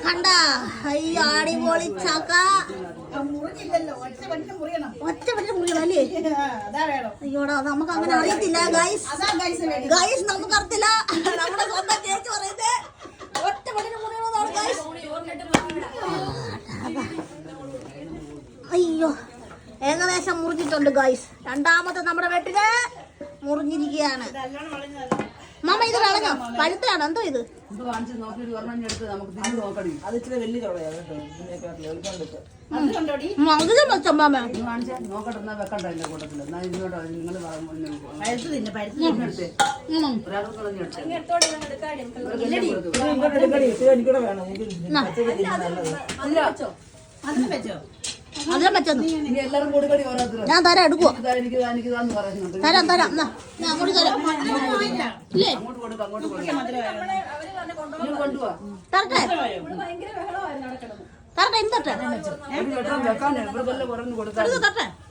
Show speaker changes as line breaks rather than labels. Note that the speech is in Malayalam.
കണ്ട അയ്യോ അടിപൊളി ചക്ക. ഒറ്റ പറ്റി മുറിയണം അല്ലേ? അയ്യോടാ നമുക്ക് അങ്ങനെ അറിയത്തില്ല ഗൈസ്. ഗൈസ് നമുക്ക് അറിയത്തില്ല. നമ്മുടെ സ്വന്തം ചേച്ചി പറയുന്നത് ഒറ്റ പറ്റിന് മുറിയണമെന്നാണ് ഗൈസ്. അയ്യോ ഏകദേശം മുറിഞ്ഞിട്ടുണ്ട് ഗൈസ്. രണ്ടാമത്തെ നമ്മുടെ വെട്ടില് മുറിഞ്ഞിരിക്കുകയാണ്. മാമ ഇത് കളഞ്ഞോ? പഴുത്താണ്. എന്തോ ഇത്? മധുരം വെച്ചോ മാമ? അതിലും വെച്ചോ? ഞാൻ തരാം. എടുക്കുവോ? തരാം തരാം. ഞാൻ അങ്ങോട്ട് തരാം. ഇല്ലേ തരട്ടെ തരട്ടെ. എന്ത് തട്ടെ? തരട്ടെ.